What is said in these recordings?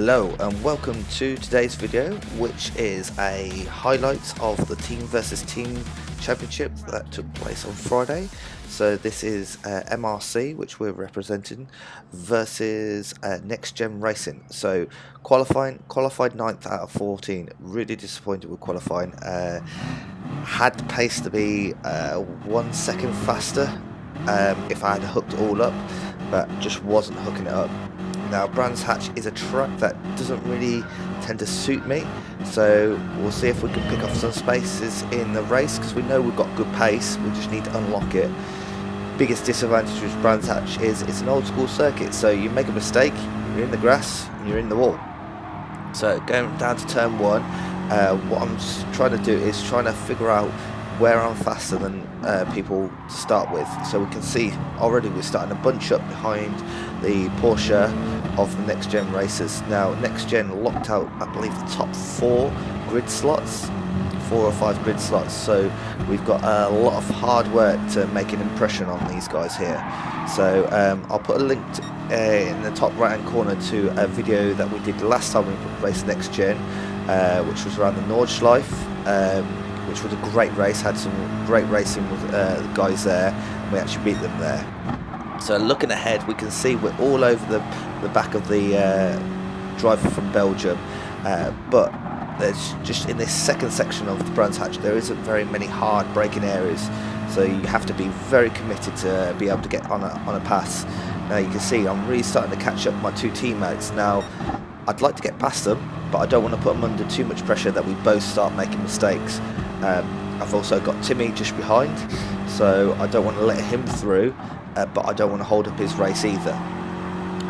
Hello and welcome to today's video, which is a highlights of the team versus team championship that took place on Friday. So this is MRC, which we're representing, versus NXTGEN Racing. So qualified 9th out of 14. Really disappointed with qualifying. Had the pace to be 1 second faster if I had hooked it all up, but just wasn't hooking it up. Now Brands Hatch is a track that doesn't really tend to suit me, so we'll see if we can pick up some spaces in the race, because we know we've got good pace, we just need to unlock it. Biggest disadvantage with Brands Hatch is it's an old school circuit, so you make a mistake, you're in the grass, you're in the wall. So going down to turn 1, what I'm trying to do is trying to figure out where I'm faster than people to start with. So we can see already we're starting to bunch up behind the Porsche of the NEXTGEN racers. Now NEXTGEN locked out, I believe, the top 4 grid slots, 4 or 5 grid slots, so we've got a lot of hard work to make an impression on these guys here. So I'll put a link in the top right hand corner to a video that we did last time we raced NEXTGEN, which was around the Nordschleife, which was a great race, had some great racing with the guys there, and we actually beat them there. So looking ahead, we can see we're all over the back of the driver from Belgium, but there's just in this second section of the Brands Hatch, there isn't very many hard braking areas, so you have to be very committed to be able to get on a pass. Now you can see I'm really starting to catch up my 2 teammates. Now I'd like to get past them, but I don't want to put them under too much pressure that we both start making mistakes. I've also got Timmy just behind, so I don't want to let him through, but I don't want to hold up his race either.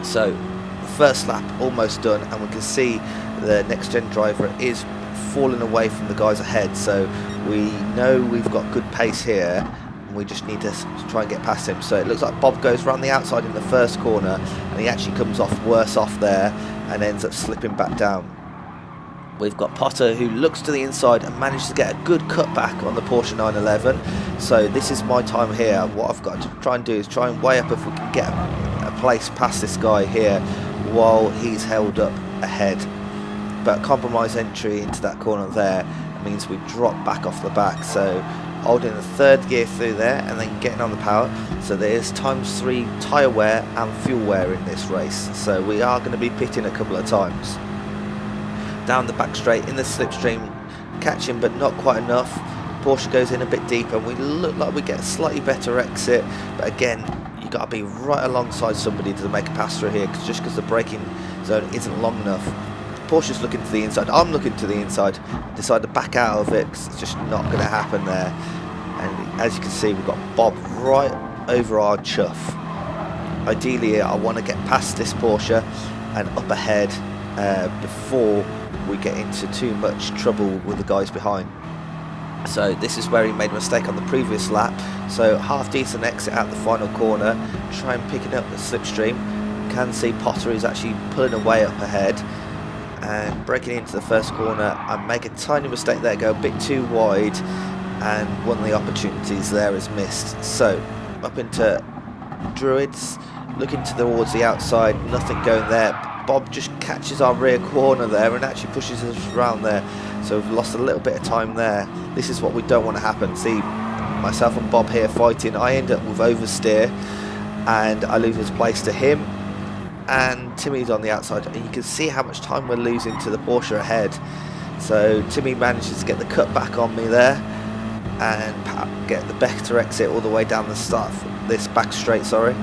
So the first lap almost done, and we can see the NEXTGEN driver is falling away from the guys ahead, so we know we've got good pace here, and we just need to try and get past him. So it looks like Bob goes around the outside in the first corner, and he actually comes off worse off there and ends up slipping back down. We've got Potter, who looks to the inside and manages to get a good cutback on the Porsche 911. So this is my time here. What I've got to try and do is try and weigh up if we can get a place past this guy here while he's held up ahead. But compromise entry into that corner there means we drop back off the back. So holding the 3rd gear through there and then getting on the power. So there's ×3 tyre wear and fuel wear in this race. So we are going to be pitting a couple of times. Down the back straight in the slipstream, catching but not quite enough. Porsche goes in a bit deeper and we look like we get a slightly better exit, but again you got to be right alongside somebody to make a pass through here, just because the braking zone isn't long enough. Porsche's looking to the inside, I'm looking to the inside, decide to back out of it because it's just not going to happen there. And as you can see, we've got Bob right over our chuff. Ideally I want to get past this Porsche and up ahead before we get into too much trouble with the guys behind. So this is where he made a mistake on the previous lap, so half decent exit out the final corner, try and pick it up the slipstream. You can see Potter is actually pulling away up ahead and breaking into the first corner. I make a tiny mistake there, go a bit too wide, and one of the opportunities there is missed. So up into Druids, looking towards the outside, nothing going there. Bob just catches our rear corner there and actually pushes us around there, so we've lost a little bit of time there. This is what we don't want to happen. See, myself and Bob here fighting, I end up with oversteer and I lose his place to him, and Timmy's on the outside, and you can see how much time we're losing to the Porsche ahead. So Timmy manages to get the cut back on me there and get the better exit all the way down the start, this back straight, sorry.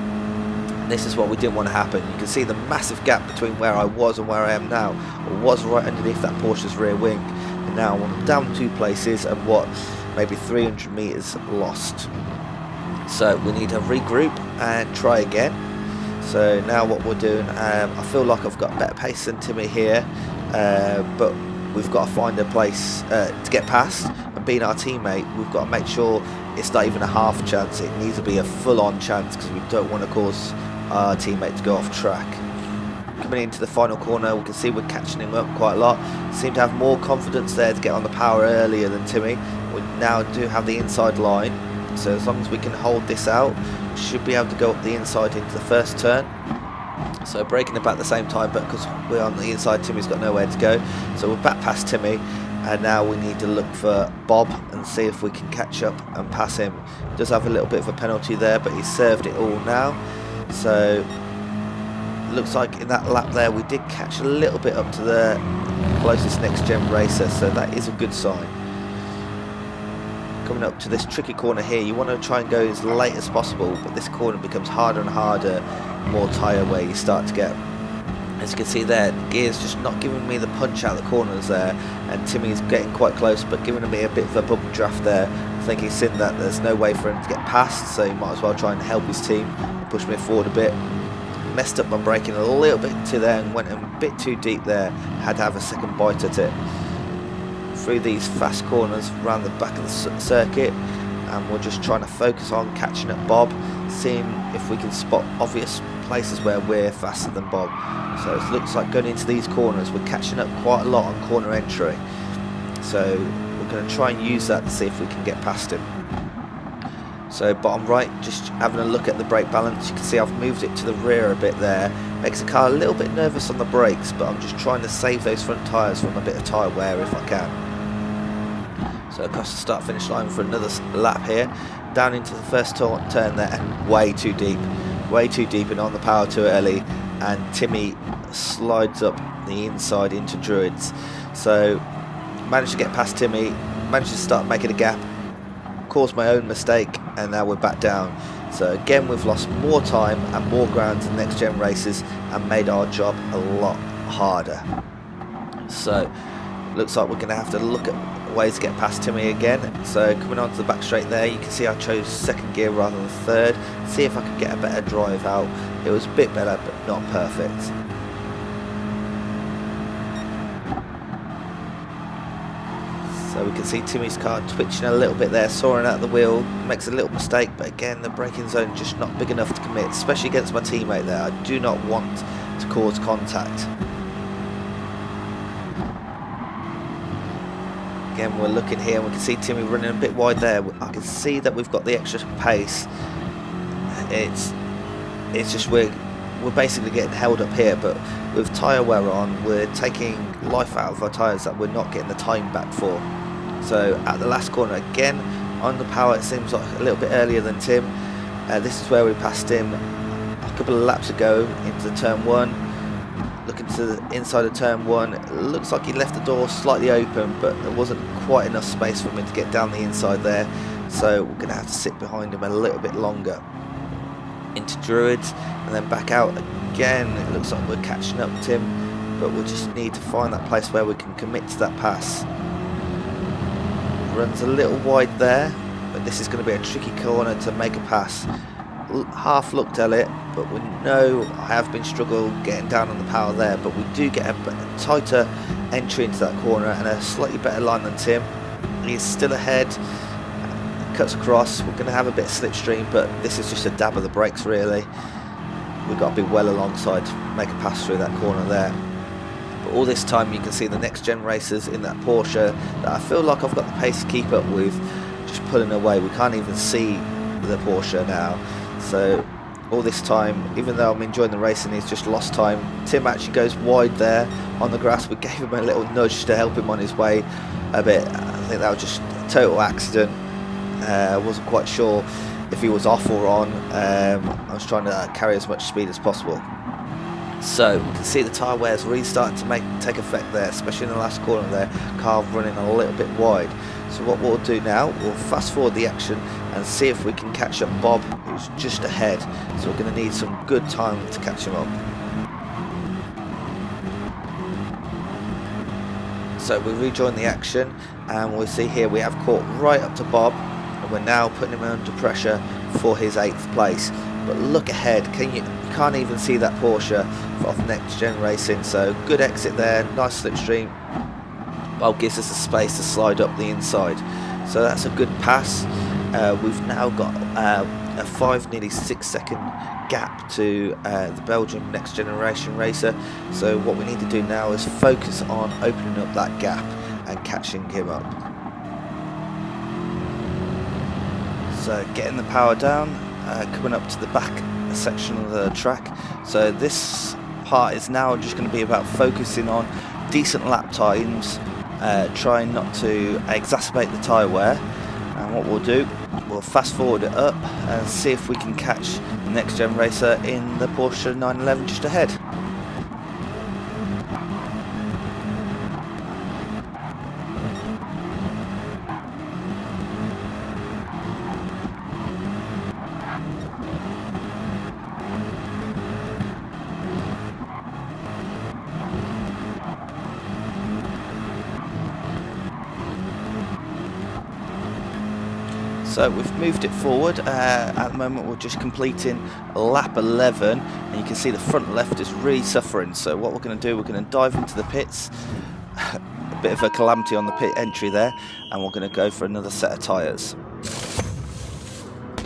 This is what we didn't want to happen. You can see the massive gap between where I was and where I am now. I was right underneath that Porsche's rear wing, and now I'm down 2 places and what, maybe 300 meters lost. So we need to regroup and try again. So now what we're doing, I feel like I've got better pace than Timmy here, but we've got to find a place to get past, and being our teammate, we've got to make sure it's not even a half chance, it needs to be a full-on chance, because we don't want to cause our teammate to go off track. Coming into the final corner, we can see we're catching him up quite a lot. Seem to have more confidence there to get on the power earlier than Timmy. We now do have the inside line, so as long as we can hold this out, we should be able to go up the inside into the first turn. So braking about the same time, but because we're on the inside, Timmy's got nowhere to go. So we're back past Timmy, and now we need to look for Bob and see if we can catch up and pass him. He does have a little bit of a penalty there, but he's served it all now. So looks like in that lap there we did catch a little bit up to the closest NEXTGEN racer, so that is a good sign. Coming up to this tricky corner here, you want to try and go as late as possible, but this corner becomes harder and harder, more tyre wear you start to get. As you can see there, the gear's just not giving me the punch out the corners there, and Timmy's getting quite close but giving me a bit of a bubble draft there. I think he's seen that there's no way for him to get past, so he might as well try and help his team, push me forward a bit. Messed up my braking a little bit too there and went a bit too deep there, had to have a second bite at it. Through these fast corners around the back of the circuit, and we're just trying to focus on catching up Bob, seeing if we can spot obvious places where we're faster than Bob. So it looks like going into these corners we're catching up quite a lot on corner entry, so we're going to try and use that to see if we can get past him. So bottom right, just having a look at the brake balance, you can see I've moved it to the rear a bit there. Makes the car a little bit nervous on the brakes, but I'm just trying to save those front tyres from a bit of tyre wear if I can. So across the start finish line for another lap here, down into the first turn there, and way too deep and on the power too early, and Timmy slides up the inside into Druids. So managed to get past Timmy, managed to start making a gap, caused my own mistake, and now we're back down. So again we've lost more time and more ground in NEXTGEN races and made our job a lot harder. So looks like we're going to have to look at ways to get past Timmy again. So coming onto the back straight there, you can see I chose second gear rather than third, see if I could get a better drive out. It was a bit better but not perfect. So we can see Timmy's car twitching a little bit there, soaring out the wheel, makes a little mistake, but again the braking zone just not big enough to commit, especially against my teammate there. I do not want to cause contact. Again we're looking here and we can see Timmy running a bit wide there. I can see that we've got the extra pace. It's just we're basically getting held up here, but with tyre wear on we're taking life out of our tyres that we're not getting the time back for. So at the last corner again on the power, it seems like a little bit earlier than Tim. This is where we passed him a couple of laps ago into turn 1. Looking to the inside of turn 1, it looks like he left the door slightly open, but there wasn't quite enough space for me to get down the inside there, so we're going to have to sit behind him a little bit longer. Into Druids and then back out again. It looks like we're catching up to him, but we just need to find that place where we can commit to that pass. Runs a little wide there, but this is going to be a tricky corner to make a pass. Half looked at it, but we know I have been struggling getting down on the power there, but we do get a tighter entry into that corner and a slightly better line than Tim. He's still ahead, cuts across. We're going to have a bit of slipstream, but this is just a dab of the brakes really. We've got to be well alongside to make a pass through that corner there. But all this time you can see the NEXTGEN racers in that Porsche that I feel like I've got the pace to keep up with, just pulling away. We can't even see the Porsche now. So all this time, even though I'm enjoying the racing, he's just lost time. Tim actually goes wide there on the grass. We gave him a little nudge to help him on his way a bit. I think that was just a total accident. I wasn't quite sure if he was off or on. I was trying to carry as much speed as possible. So we can see the tyre wear is really starting to take effect there, especially in the last corner there. Car running a little bit wide. So what we'll do now, we'll fast forward the action and see if we can catch up Bob, who's just ahead. So we're going to need some good time to catch him up. So we rejoin the action and we'll see here we have caught right up to Bob, and we're now putting him under pressure for his 8th place. But look ahead, you can't even see that Porsche of NEXTGEN Racing. So good exit there, nice slipstream. Bob gives us the space to slide up the inside, so that's a good pass. We've now got a 5, nearly 6 second gap to the Belgian NEXTGEN racer. So what we need to do now is focus on opening up that gap and catching him up. So getting the power down, coming up to the back section of the track. So this part is now just going to be about focusing on decent lap times, trying not to exacerbate the tyre wear. And what we'll do, we'll fast forward it up and see if we can catch the NEXTGEN racer in the Porsche 911 just ahead. So we've moved it forward. At the moment we're just completing lap 11 and you can see the front left is really suffering. So what we're going to do, we're going to dive into the pits, a bit of a calamity on the pit entry there, and we're going to go for another set of tyres.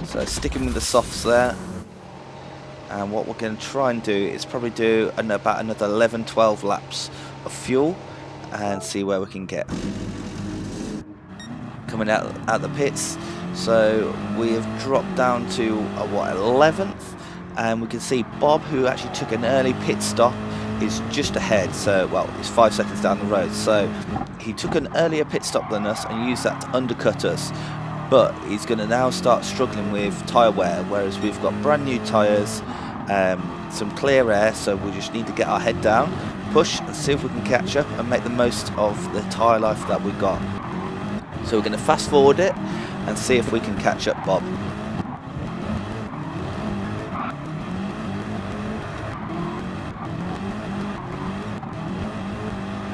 So sticking with the softs there, and what we're going to try and do is probably do about another 11-12 laps of fuel and see where we can get. Coming out the pits, so we have dropped down to 11th, and we can see Bob, who actually took an early pit stop, is just ahead. So well, he's 5 seconds down the road, so he took an earlier pit stop than us and used that to undercut us, but he's going to now start struggling with tyre wear, whereas we've got brand new tyres, some clear air, so we just need to get our head down, push and see if we can catch up and make the most of the tyre life that we've got. So we're going to fast forward it and see if we can catch up Bob.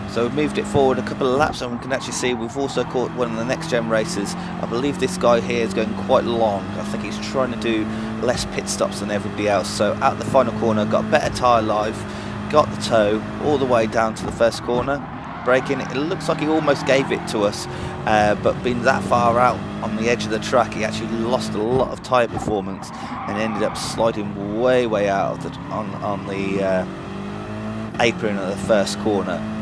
So we've moved it forward a couple of laps, and we can actually see we've also caught one of the NEXTGEN races. I believe this guy here is going quite long. I think he's trying to do less pit stops than everybody else. So at the final corner, got better tyre life, got the toe all the way down to the first corner, braking. It looks like he almost gave it to us, but being that far out on the edge of the track, he actually lost a lot of tyre performance and ended up sliding way out of on the apron at the first corner.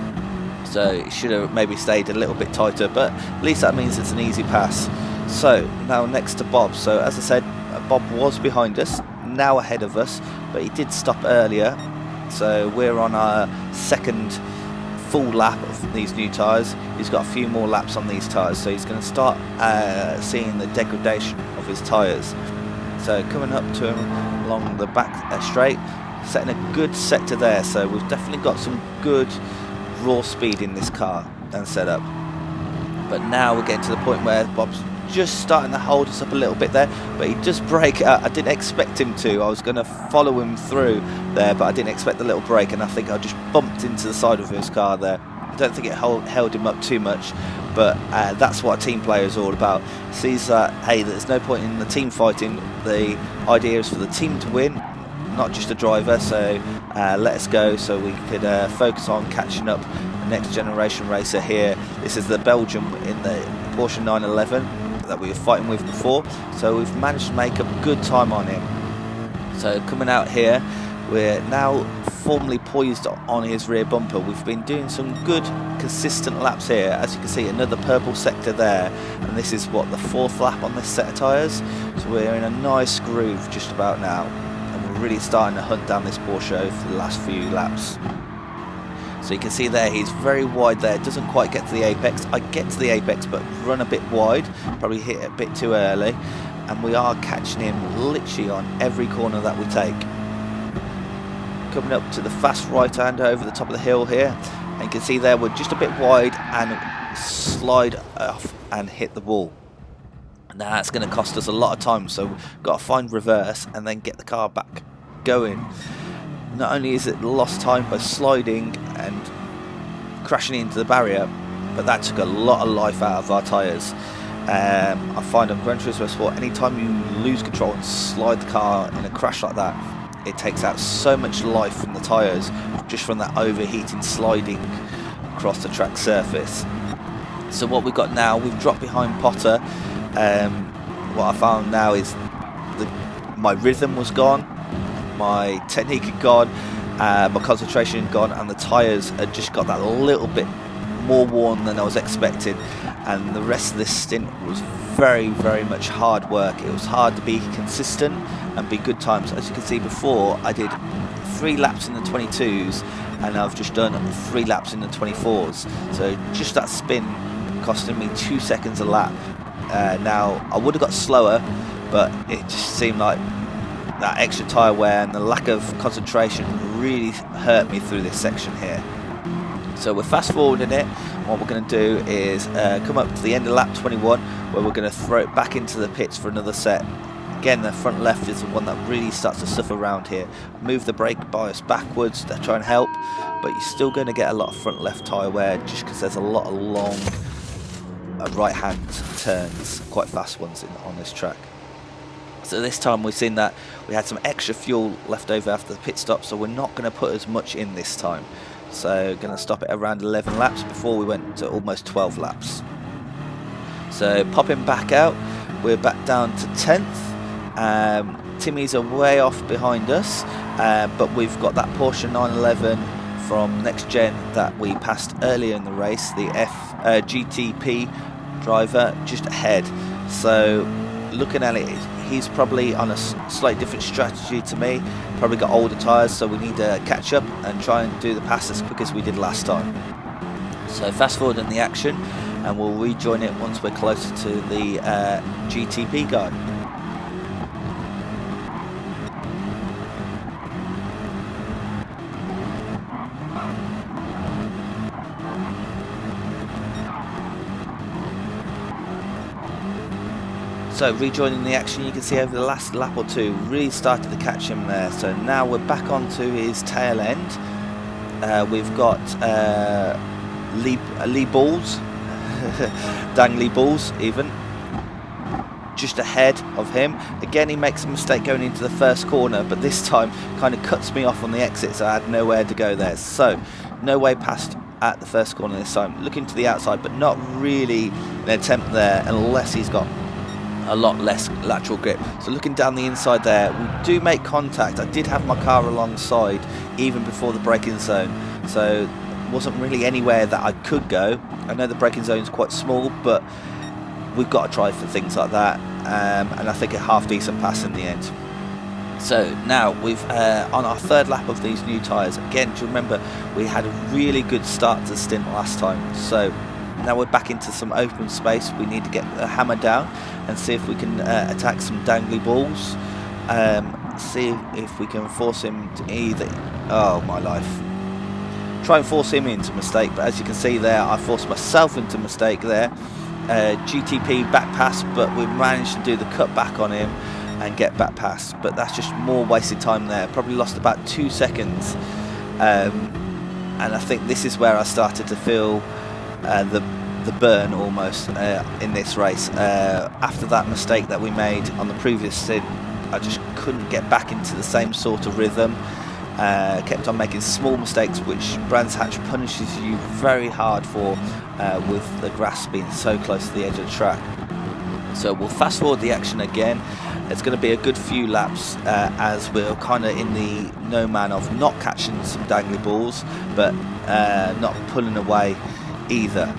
So it should have maybe stayed a little bit tighter, but at least that means it's an easy pass. So now next to Bob. So as I said, Bob was behind us, now ahead of us, but he did stop earlier. So we're on our second full lap of these new tyres. He's got a few more laps on these tyres, so he's going to start seeing the degradation of his tyres. So coming up to him along the back straight, setting a good sector there. So we've definitely got some good raw speed in this car and setup. But now we're getting to the point where Bob's just starting to hold us up a little bit there, but he does brake. I didn't expect him to. I was going to follow him through there, but I didn't expect the little brake, and I think I just bumped into the side of his car there. I don't think it held him up too much, but that's what a team player is all about. Sees that, hey, there's no point in the team fighting. The idea is for the team to win, not just a driver. So let us go so we could focus on catching up the next generation racer here. This is the Belgian in the Porsche 911 that we were fighting with before, so we've managed to make a good time on him. So coming out here, we're now formally poised on his rear bumper. We've been doing some good consistent laps here. As you can see, another purple sector there, and this is what, the 4th lap on this set of tyres. So we're in a nice groove just about now, and we're really starting to hunt down this Porsche for the last few laps. So you can see there, he's very wide there, doesn't quite get to the apex. I get to the apex but run a bit wide, probably hit it a bit too early, and we are catching him literally on every corner that we take. Coming up to the fast right hand over the top of the hill here, and you can see there we're just a bit wide and slide off and hit the wall. Now that's going to cost us a lot of time, so we've got to find reverse and then get the car back going. Not only is it lost time by sliding and crashing into the barrier, but that took a lot of life out of our tyres. I find on Gran Turismo Sport, anytime you lose control and slide the car in a crash like that, it takes out so much life from the tyres just from that overheating sliding across the track surface. So what we've got now, we've dropped behind Potter. What I found now is my rhythm was gone, my technique had gone, my concentration had gone, and the tyres had just got that little bit more worn than I was expecting. And the rest of this stint was very much hard work. It was hard to be consistent and be good times. As you can see before, I did 3 laps in the 22s, and I've just done 3 laps in the 24s. So just that spin costing me 2 seconds a lap. Now I would have got slower, but it just seemed like that extra tyre wear and the lack of concentration really hurt me through this section here. So we're fast forwarding it. What we're going to do is come up to the end of lap 21, where we're going to throw it back into the pits for another set. Again, the front left is the one that really starts to suffer around here. Move the brake bias backwards to try and help, but you're still going to get a lot of front left tyre wear just because there's a lot of long right hand turns, quite fast ones on this track. So this time we've seen that we had some extra fuel left over after the pit stop, so we're not going to put as much in this time. So going to stop it around 11 laps before we went to almost 12 laps. So popping back out, we're back down to 10th. Timmy's are way off behind us, but we've got that Porsche 911 from NEXGEN that we passed earlier in the race, the GTP driver, just ahead. So looking at it, he's probably on a slightly different strategy to me, probably got older tyres, so we need to catch up and try and do the pass as quick as we did last time. So fast forward in the action, and we'll rejoin it once we're closer to the GTP guy. So rejoining the action, you can see over the last lap or two really started to catch him there. So now we're back onto his tail end. We've got Lee Balls, Dangly Balls even, just ahead of him. Again, he makes a mistake going into the first corner, but this time kind of cuts me off on the exit, so I had nowhere to go there. So no way past at the first corner this time. Looking to the outside, but not really an attempt there unless he's got a lot less lateral grip. So looking down the inside there, we do make contact. I did have my car alongside even before the braking zone, so wasn't really anywhere that I could go. I know the braking zone is quite small, but we've got to try for things like that, and I think a half decent pass in the end. So now we've on our third lap of these new tyres. Again, do you remember we had a really good start to the stint last time? So now we're back into some open space. We need to get the hammer down and see if we can attack some dangly balls. See if we can force him to either, oh my life, try and force him into mistake, but as you can see there, I forced myself into mistake there. GTP back pass, but we managed to do the cut back on him and get back pass, but that's just more wasted time there. Probably lost about 2 seconds, and I think this is where I started to feel the burn almost in this race. After that mistake that we made on the previous stint, I just couldn't get back into the same sort of rhythm. Kept on making small mistakes, which Brands Hatch punishes you very hard for, with the grass being so close to the edge of the track. So we'll fast forward the action again. It's going to be a good few laps, as we're kind of in the no man of not catching some dangly balls, but not pulling away either.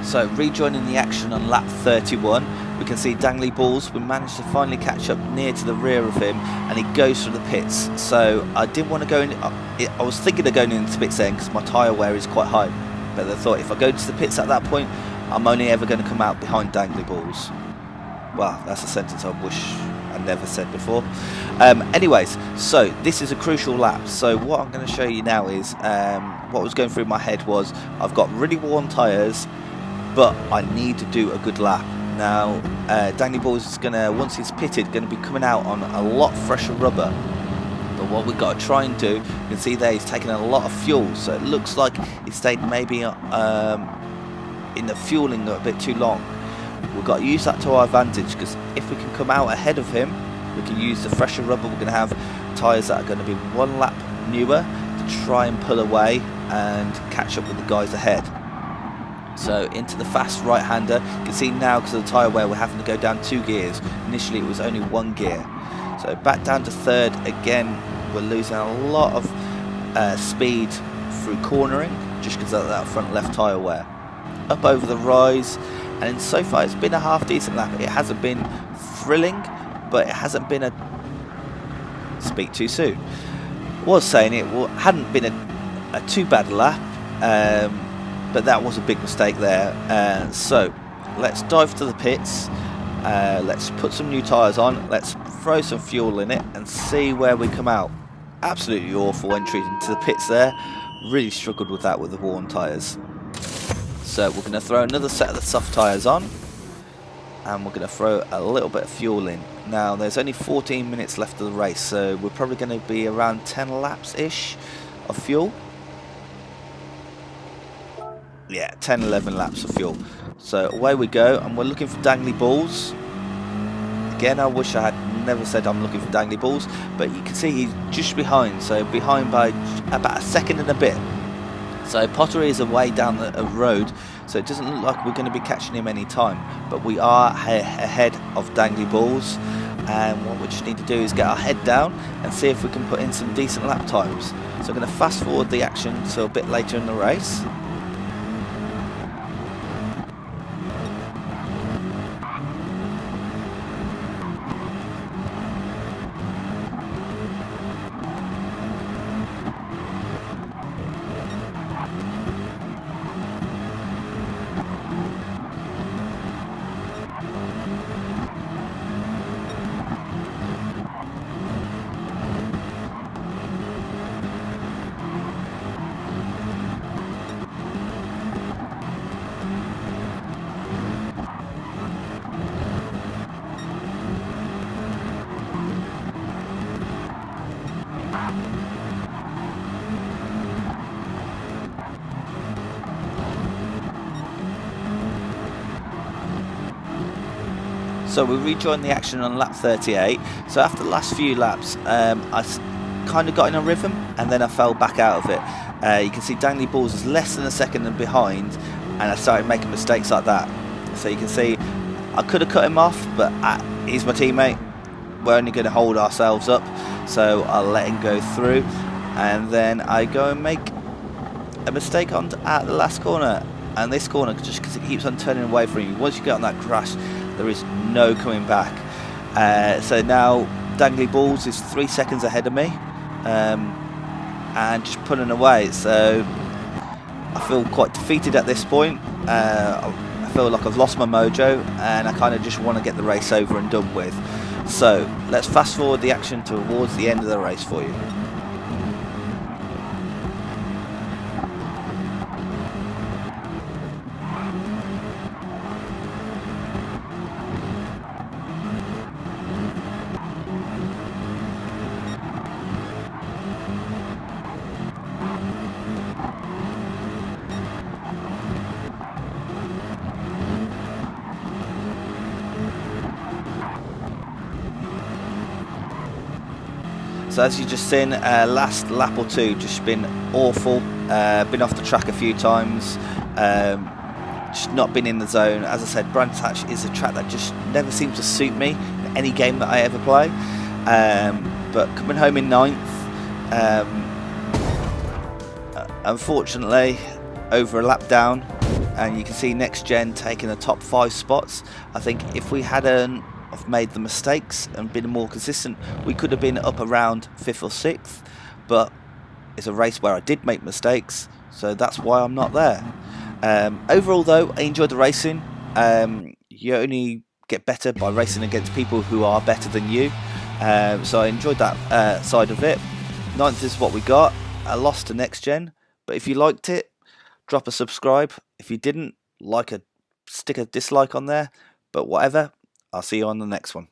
So rejoining the action on lap 31, we can see Dangly Balls. We managed to finally catch up near to the rear of him, and he goes through the pits. So I didn't want to go in. I was thinking of going into the pits then because my tyre wear is quite high. But I thought if I go to the pits at that point, I'm only ever going to come out behind Dangly Balls. Well, that's a sentence I wish I never said before. Anyways, so this is a crucial lap. So what I'm going to show you now is what was going through my head was I've got really worn tyres, but I need to do a good lap. Now, Dangly Balls is going to, once he's pitted, going to be coming out on a lot fresher rubber. But what we've got to try and do, you can see there he's taking a lot of fuel, so it looks like he stayed maybe in the fueling a bit too long. We've got to use that to our advantage, because if we can come out ahead of him, We can use the fresher rubber. We're going to have tyres that are going to be 1 lap newer to try and pull away and catch up with the guys ahead. So into the fast right-hander. You can see now, because of the tyre wear, we're having to go down 2 gears. Initially it was only 1 gear. So back down to third. Again, we're losing a lot of speed through cornering just because of that front left tyre wear. Up over the rise, and so far it's been a half decent lap. It hasn't been thrilling, but it hasn't been a speak too soon. Was saying it hadn't been a too bad lap, but that was a big mistake there. So let's dive to the pits. Let's put some new tyres on. Let's throw some fuel in it and see where we come out. Absolutely awful entry into the pits there. Really struggled with that with the worn tyres. So we're going to throw another set of the soft tyres on, and we're going to throw a little bit of fuel in. Now there's only 14 minutes left of the race, so we're probably going to be around 10 laps ish of fuel. Yeah, 10-11 laps of fuel. So away we go, and we're looking for dangly balls. Again, I wish I had never said I'm looking for dangly balls, but you can see he's just behind, so behind by about a second and a bit. So Pottery is away down the road, so it doesn't look like we're going to be catching him any time, but we are ahead of dangly balls, and what we just need to do is get our head down and see if we can put in some decent lap times. So I'm going to fast forward the action to a bit later in the race. So we rejoined the action on lap 38. So after the last few laps, I kind of got in a rhythm, and then I fell back out of it. You can see dangly balls is less than a second and behind, and I started making mistakes like that. So you can see I could have cut him off, but he's my teammate. We're only going to hold ourselves up, so I'll let him go through, and then I go and make a mistake at the last corner. And this corner, just because it keeps on turning away from you, once you get on that crash, there is no coming back. So now dangly balls is 3 seconds ahead of me, and just pulling away. So I feel quite defeated at this point. I feel like I've lost my mojo, and I kind of just want to get the race over and done with. So let's fast forward the action towards the end of the race for you. So as you just seen, last lap or two just been awful. Been off the track a few times, just not been in the zone. As I said, Brands Hatch is a track that just never seems to suit me in any game that I ever play. But coming home in 9th, unfortunately over a lap down, and you can see NEXGEN taking the top 5 spots. I think if we hadn't have made the mistakes and been more consistent, we could have been up around 5th or 6th, but it's a race where I did make mistakes, so that's why I'm not there. Overall though, I enjoyed the racing. You only get better by racing against people who are better than you, so I enjoyed that side of it. 9th is what we got. I lost to NEXGEN, but if you liked it, drop a subscribe. If you didn't, stick a dislike on there, but whatever. I'll see you on the next one.